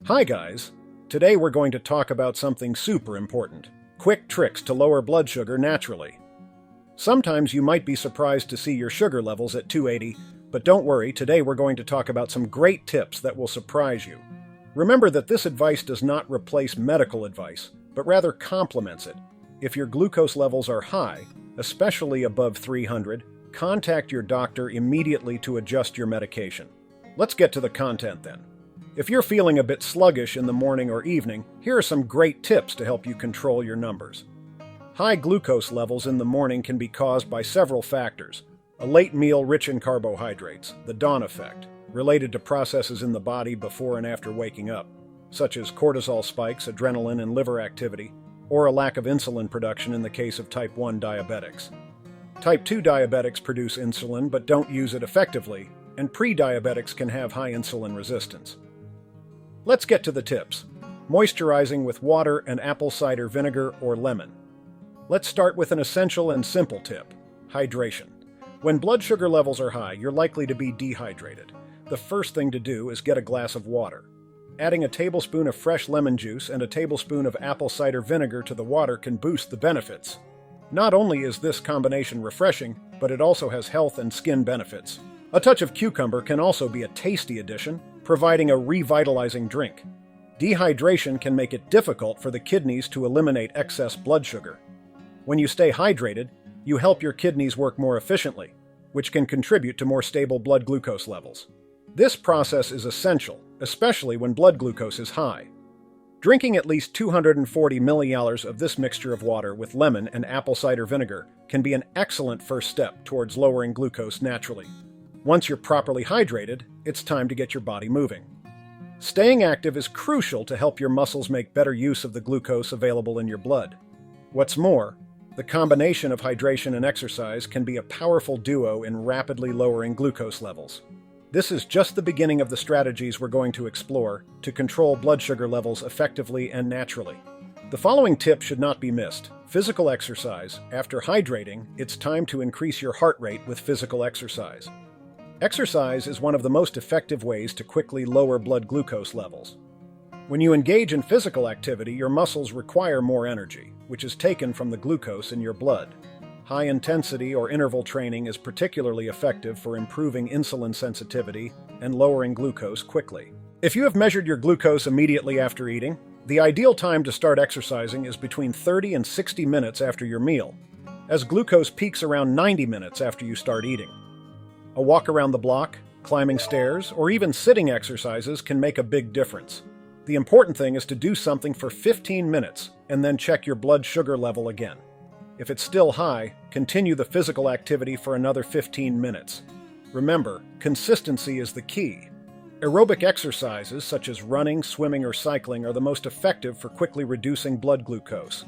Hi guys! Today we're going to talk about something super important. Quick tricks to lower blood sugar naturally. Sometimes you might be surprised to see your sugar levels at 280, but don't worry, today we're going to talk about some great tips that will surprise you. Remember that this advice does not replace medical advice, but rather complements it. If your glucose levels are high, especially above 300, contact your doctor immediately to adjust your medication. Let's get to the content then. If you're feeling a bit sluggish in the morning or evening, here are some great tips to help you control your numbers. High glucose levels in the morning can be caused by several factors. A late meal rich in carbohydrates, the dawn effect, related to processes in the body before and after waking up, such as cortisol spikes, adrenaline, and liver activity, or a lack of insulin production in the case of type 1 diabetics. Type 2 diabetics produce insulin but don't use it effectively, and pre-diabetics can have high insulin resistance. Let's get to the tips. Moisturizing with water and apple cider vinegar or lemon. Let's start with an essential and simple tip: hydration. When blood sugar levels are high, you're likely to be dehydrated. The first thing to do is get a glass of water. Adding a tablespoon of fresh lemon juice and a tablespoon of apple cider vinegar to the water can boost the benefits. Not only is this combination refreshing, but it also has health and skin benefits. A touch of cucumber can also be a tasty addition, providing a revitalizing drink. Dehydration can make it difficult for the kidneys to eliminate excess blood sugar. When you stay hydrated, you help your kidneys work more efficiently, which can contribute to more stable blood glucose levels. This process is essential, especially when blood glucose is high. Drinking at least 240 milliliters of this mixture of water with lemon and apple cider vinegar can be an excellent first step towards lowering glucose naturally. Once you're properly hydrated, it's time to get your body moving. Staying active is crucial to help your muscles make better use of the glucose available in your blood. What's more, the combination of hydration and exercise can be a powerful duo in rapidly lowering glucose levels. This is just the beginning of the strategies we're going to explore to control blood sugar levels effectively and naturally. The following tip should not be missed: physical exercise. After hydrating, it's time to increase your heart rate with physical exercise. Exercise is one of the most effective ways to quickly lower blood glucose levels. When you engage in physical activity, your muscles require more energy, which is taken from the glucose in your blood. High-intensity or interval training is particularly effective for improving insulin sensitivity and lowering glucose quickly. If you have measured your glucose immediately after eating, the ideal time to start exercising is between 30 and 60 minutes after your meal, as glucose peaks around 90 minutes after you start eating. A walk around the block, climbing stairs, or even sitting exercises can make a big difference. The important thing is to do something for 15 minutes and then check your blood sugar level again. If it's still high, continue the physical activity for another 15 minutes. Remember, consistency is the key. Aerobic exercises such as running, swimming, or cycling are the most effective for quickly reducing blood glucose.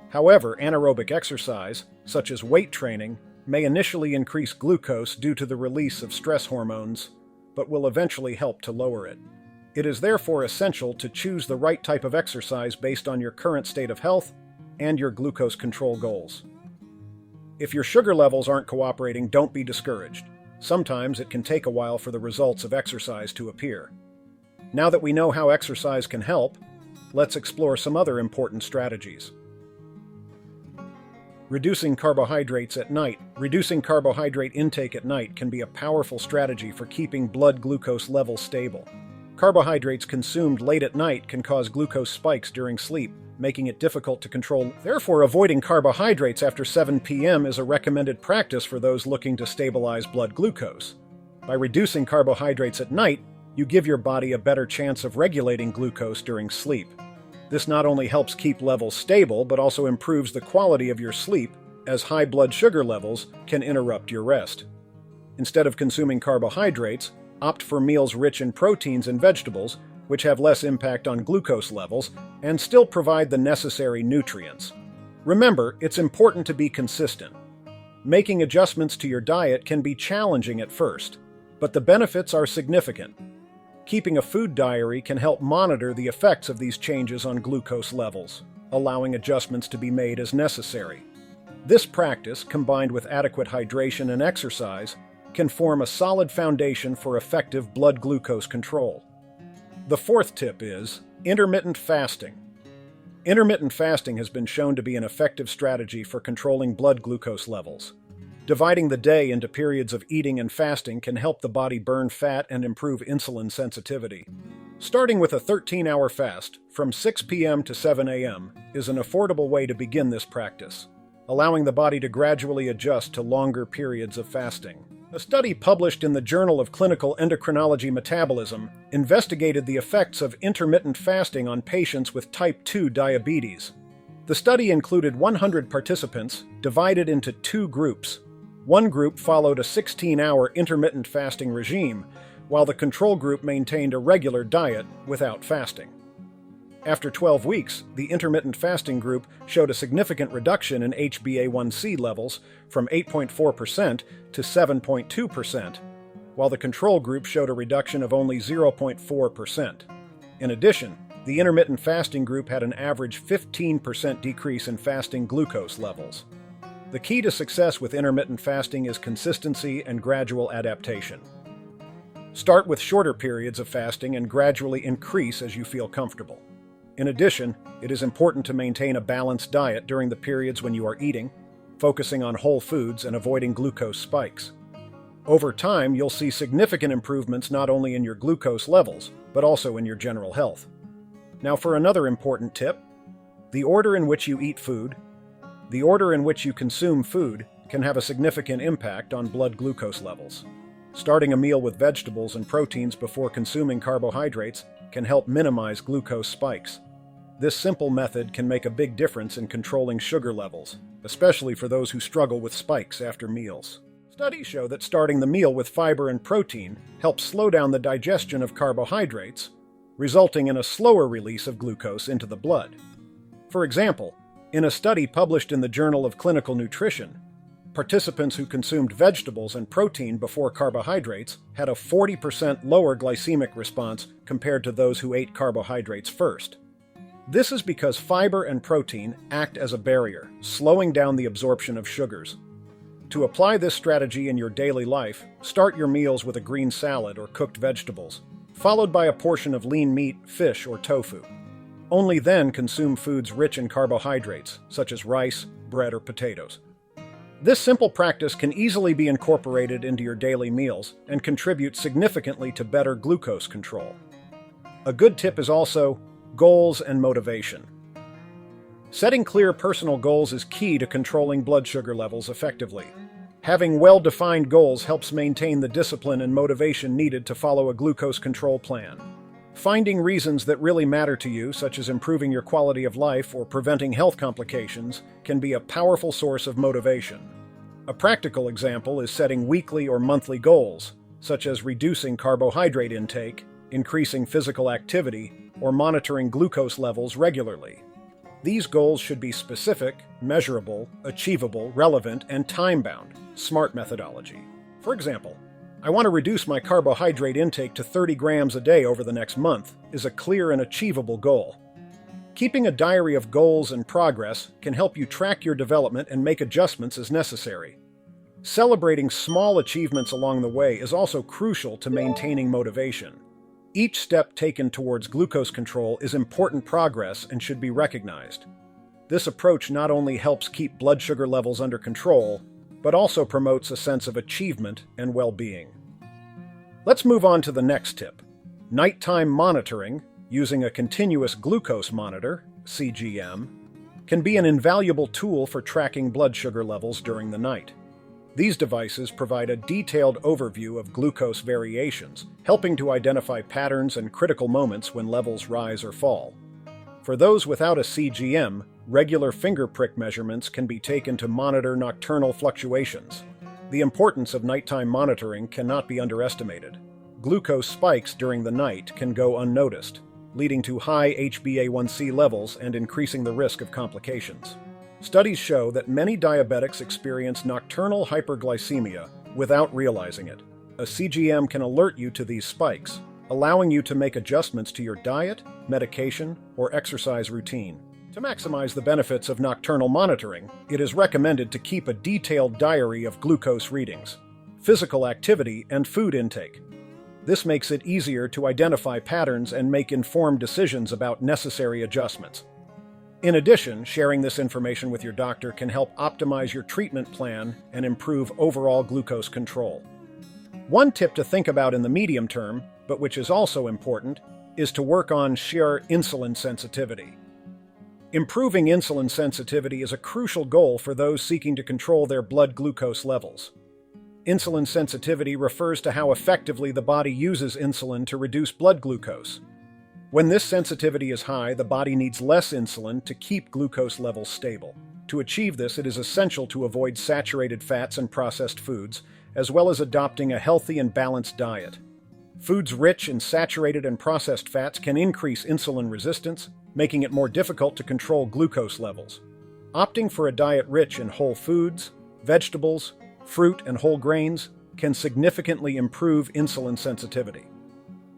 However, anaerobic exercise, such as weight training, may initially increase glucose due to the release of stress hormones, but will eventually help to lower it. It is therefore essential to choose the right type of exercise based on your current state of health and your glucose control goals. If your sugar levels aren't cooperating, don't be discouraged. Sometimes it can take a while for the results of exercise to appear. Now that we know how exercise can help, let's explore some other important strategies. Reducing carbohydrates at night. Reducing carbohydrate intake at night can be a powerful strategy for keeping blood glucose levels stable. Carbohydrates consumed late at night can cause glucose spikes during sleep, making it difficult to control. Therefore, avoiding carbohydrates after 7 p.m. is a recommended practice for those looking to stabilize blood glucose. By reducing carbohydrates at night, you give your body a better chance of regulating glucose during sleep. This not only helps keep levels stable, but also improves the quality of your sleep, as high blood sugar levels can interrupt your rest. Instead of consuming carbohydrates, opt for meals rich in proteins and vegetables, which have less impact on glucose levels and still provide the necessary nutrients. Remember, it's important to be consistent. Making adjustments to your diet can be challenging at first, but the benefits are significant. Keeping a food diary can help monitor the effects of these changes on glucose levels, allowing adjustments to be made as necessary. This practice, combined with adequate hydration and exercise, can form a solid foundation for effective blood glucose control. The fourth tip is intermittent fasting. Intermittent fasting has been shown to be an effective strategy for controlling blood glucose levels. Dividing the day into periods of eating and fasting can help the body burn fat and improve insulin sensitivity. Starting with a 13-hour fast, from 6 p.m. to 7 a.m., is an affordable way to begin this practice, allowing the body to gradually adjust to longer periods of fasting. A study published in the Journal of Clinical Endocrinology Metabolism investigated the effects of intermittent fasting on patients with type 2 diabetes. The study included 100 participants divided into two groups. One group followed a 16-hour intermittent fasting regime, while the control group maintained a regular diet without fasting. After 12 weeks, the intermittent fasting group showed a significant reduction in HbA1c levels from 8.4% to 7.2%, while the control group showed a reduction of only 0.4%. In addition, the intermittent fasting group had an average 15% decrease in fasting glucose levels. The key to success with intermittent fasting is consistency and gradual adaptation. Start with shorter periods of fasting and gradually increase as you feel comfortable. In addition, it is important to maintain a balanced diet during the periods when you are eating, focusing on whole foods and avoiding glucose spikes. Over time, you'll see significant improvements not only in your glucose levels, but also in your general health. Now for another important tip, the order in which you eat food. The order in which you consume food can have a significant impact on blood glucose levels. Starting a meal with vegetables and proteins before consuming carbohydrates can help minimize glucose spikes. This simple method can make a big difference in controlling sugar levels, especially for those who struggle with spikes after meals. Studies show that starting the meal with fiber and protein helps slow down the digestion of carbohydrates, resulting in a slower release of glucose into the blood. For example, in a study published in the Journal of Clinical Nutrition, participants who consumed vegetables and protein before carbohydrates had a 40% lower glycemic response compared to those who ate carbohydrates first. This is because fiber and protein act as a barrier, slowing down the absorption of sugars. To apply this strategy in your daily life, start your meals with a green salad or cooked vegetables, followed by a portion of lean meat, fish, or tofu. Only then consume foods rich in carbohydrates, such as rice, bread, or potatoes. This simple practice can easily be incorporated into your daily meals and contribute significantly to better glucose control. A good tip is also goals and motivation. Setting clear personal goals is key to controlling blood sugar levels effectively. Having well-defined goals helps maintain the discipline and motivation needed to follow a glucose control plan. Finding reasons that really matter to you, such as improving your quality of life or preventing health complications, can be a powerful source of motivation. A practical example is setting weekly or monthly goals, such as reducing carbohydrate intake, increasing physical activity, or monitoring glucose levels regularly. These goals should be specific, measurable, achievable, relevant, and time-bound, SMART methodology. For example, I want to reduce my carbohydrate intake to 30 grams a day over the next month is a clear and achievable goal. Keeping a diary of goals and progress can help you track your development and make adjustments as necessary. Celebrating small achievements along the way is also crucial to maintaining motivation. Each step taken towards glucose control is important progress and should be recognized. This approach not only helps keep blood sugar levels under control, but also promotes a sense of achievement and well-being. Let's move on to the next tip. Nighttime monitoring, using a continuous glucose monitor, CGM, can be an invaluable tool for tracking blood sugar levels during the night. These devices provide a detailed overview of glucose variations, helping to identify patterns and critical moments when levels rise or fall. For those without a CGM, regular finger prick measurements can be taken to monitor nocturnal fluctuations. The importance of nighttime monitoring cannot be underestimated. Glucose spikes during the night can go unnoticed, leading to high HbA1c levels and increasing the risk of complications. Studies show that many diabetics experience nocturnal hyperglycemia without realizing it. A CGM can alert you to these spikes, allowing you to make adjustments to your diet, medication, or exercise routine. To maximize the benefits of nocturnal monitoring, it is recommended to keep a detailed diary of glucose readings, physical activity, and food intake. This makes it easier to identify patterns and make informed decisions about necessary adjustments. In addition, sharing this information with your doctor can help optimize your treatment plan and improve overall glucose control. One tip to think about in the medium term, but which is also important, is to work on sheer insulin sensitivity. Improving insulin sensitivity is a crucial goal for those seeking to control their blood glucose levels. Insulin sensitivity refers to how effectively the body uses insulin to reduce blood glucose. When this sensitivity is high, the body needs less insulin to keep glucose levels stable. To achieve this, it is essential to avoid saturated fats and processed foods, as well as adopting a healthy and balanced diet. Foods rich in saturated and processed fats can increase insulin resistance, making it more difficult to control glucose levels. Opting for a diet rich in whole foods, vegetables, fruit, and whole grains can significantly improve insulin sensitivity.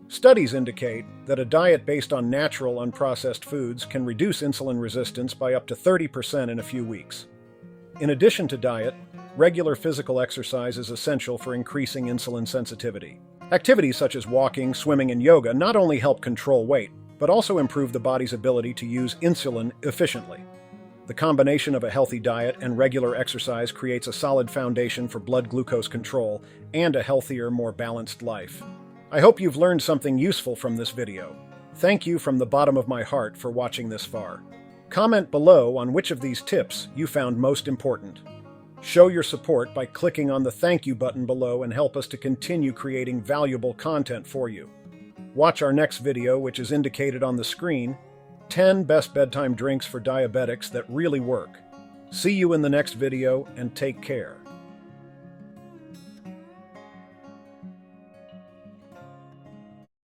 Studies indicate that a diet based on natural, unprocessed foods can reduce insulin resistance by up to 30% in a few weeks. In addition to diet, regular physical exercise is essential for increasing insulin sensitivity. Activities such as walking, swimming, and yoga not only help control weight, but also improve the body's ability to use insulin efficiently. The combination of a healthy diet and regular exercise creates a solid foundation for blood glucose control and a healthier, more balanced life. I hope you've learned something useful from this video. Thank you from the bottom of my heart for watching this far. Comment below on which of these tips you found most important. Show your support by clicking on the thank you button below and help us to continue creating valuable content for you. Watch our next video, which is indicated on the screen, 10 best bedtime drinks for diabetics that really work. See you in the next video, and take care.